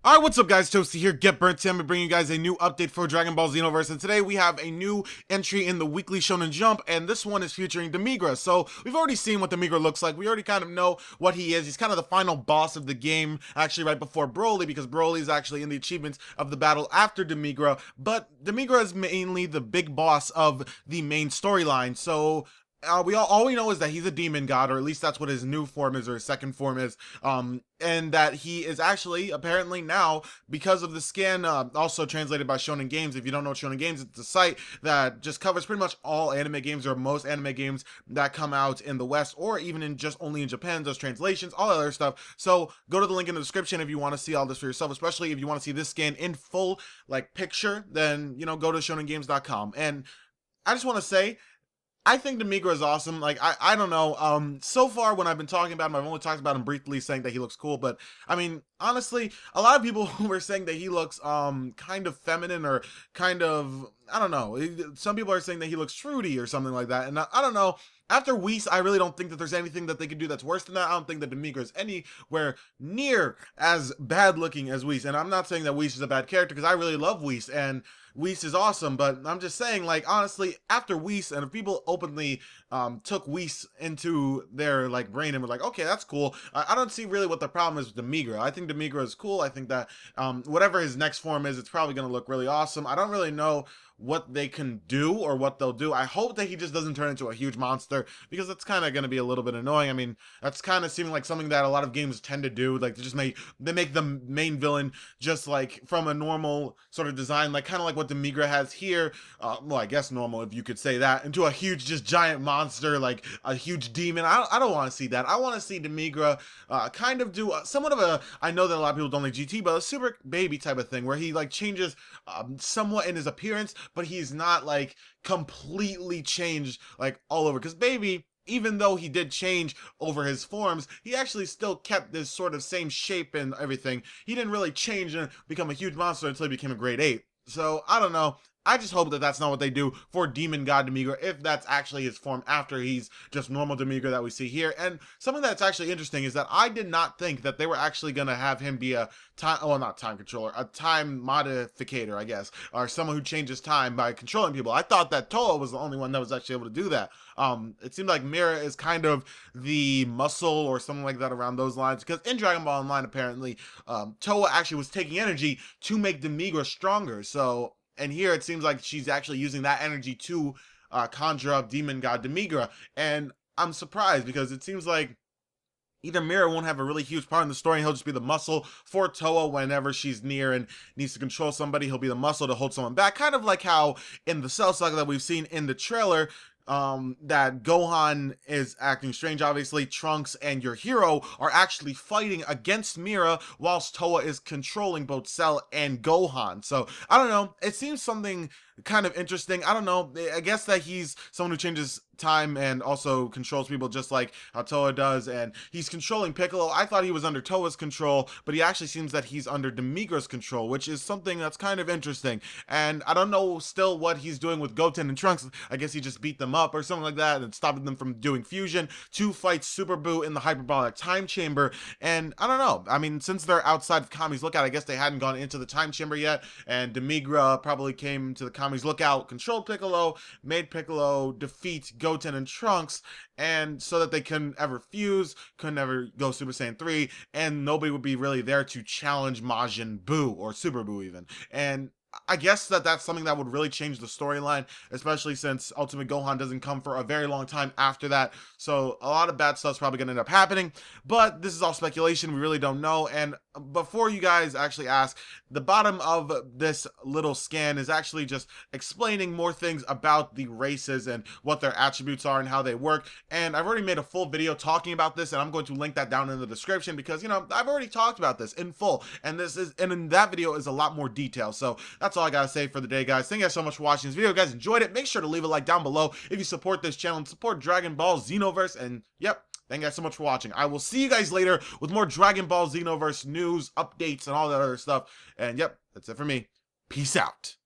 Alright, what's up guys, Toasty here, Get Burnt Tim, and bringing you guys a new update for Dragon Ball Xenoverse, and today we have a new entry in the weekly Shonen Jump, and this one is featuring Demigra. So, we've already seen what Demigra looks like, we already kind of know what he is. He's kind of the final boss of the game, actually right before Broly, because Broly is actually in the achievements of the battle after Demigra, but Demigra is mainly the big boss of the main storyline, so all we know is that he's a demon god, or at least that's what his new form is, or his second form is, and that he is actually, apparently now, because of the scan, also translated by Shonen Games. If you don't know Shonen Games, it's a site that just covers pretty much all anime games, or most anime games that come out in the West, or even in just only in Japan, those translations, all that other stuff. So go to the link in the description if you want to see all this for yourself, especially if you want to see this scan in full, like, picture, then, you know, go to shonengames.com. And I just want to say, I think Demigra is awesome. Like, I don't know. So far when I've been talking about him, I've only talked about him briefly, saying that he looks cool. But I mean, honestly, a lot of people were saying that he looks kind of feminine, or kind of, I don't know. Some people are saying that he looks fruity or something like that. And I don't know. After Whis, I really don't think that there's anything that they could do that's worse than that. I don't think that Demigra is anywhere near as bad looking as Whis. And I'm not saying that Whis is a bad character, because I really love Whis, and Whis is awesome, but I'm just saying, like, honestly, after Whis, and if people openly took Whis into their, like, brain and were like, okay, that's cool, I don't see really what the problem is with Demigra. I think Demigra is cool. I think that whatever his next form is, it's probably going to look really awesome. I don't really know what they can do or what they'll do. I hope that he just doesn't turn into a huge monster, because that's kind of going to be a little bit annoying. I mean, that's kind of seeming like something that a lot of games tend to do. Like, they make the main villain just like from a normal sort of design, like kind of like what Demigra has here. Well, I guess normal, if you could say that, into a huge, just giant monster, like a huge demon. I don't want to see that. I want to see Demigra kind of do somewhat of a, I know that a lot of people don't like GT, but a super baby type of thing, where he like changes somewhat in his appearance, but he's not like completely changed like all over. Because baby, even though he did change over his forms, he actually still kept this sort of same shape and everything. He didn't really change and become a huge monster until he became a grade 8. So I don't know. I just hope that that's not what they do for Demon God Demigra, if that's actually his form after he's just normal Demigra that we see here. And something that's actually interesting is that I did not think that they were actually going to have him be a time, well, not time controller, a time modificator, I guess, or someone who changes time by controlling people. I thought that Toa was the only one that was actually able to do that. It seemed like Mira is kind of the muscle or something like that around those lines, because in Dragon Ball Online, apparently, Toa actually was taking energy to make Demigra stronger. So, and here it seems like she's actually using that energy to conjure up Demon God Demigra. And I'm surprised, because it seems like either Mira won't have a really huge part in the story, and he'll just be the muscle for Toa whenever she's near and needs to control somebody. He'll be the muscle to hold someone back, kind of like how in the Cell Saga that we've seen in the trailer, that Gohan is acting strange. Obviously, Trunks and your hero are actually fighting against Mira, whilst Toa is controlling both Cell and Gohan. So, I don't know. It seems something kind of interesting. I don't know. I guess that he's someone who changes time and also controls people just like how Toa does, and he's controlling Piccolo. I thought he was under Toa's control, but he actually seems that he's under Demigra's control, which is something that's kind of interesting. And I don't know still what he's doing with Goten and Trunks. I guess he just beat them up or something like that and stopped them from doing fusion to fight Super Buu in the hyperbolic time chamber. And I don't know. I mean, since they're outside of Kami's Lookout, I guess they hadn't gone into the time chamber yet, and Demigra probably came to the Kami's Lookout, controlled Piccolo, made Piccolo defeat Goten and Trunks, and so that they couldn't ever fuse, couldn't ever go Super Saiyan 3, and nobody would be really there to challenge Majin Buu, or Super Buu even. And I guess that that's something that would really change the storyline, especially since Ultimate Gohan doesn't come for a very long time after that. So a lot of bad stuff's probably going to end up happening, but this is all speculation. We really don't know. And before you guys actually ask, the bottom of this little scan is actually just explaining more things about the races and what their attributes are and how they work. And I've already made a full video talking about this, and I'm going to link that down in the description, because, you know, I've already talked about this in full, and in that video is a lot more detail. So that's all I gotta say for the day, guys. Thank you guys so much for watching this video. If you guys enjoyed it, make sure to leave a like down below if you support this channel and support Dragon Ball Xenoverse. And yep, thank you guys so much for watching. I will see you guys later with more Dragon Ball Xenoverse news, updates, and all that other stuff. And yep, that's it for me. Peace out.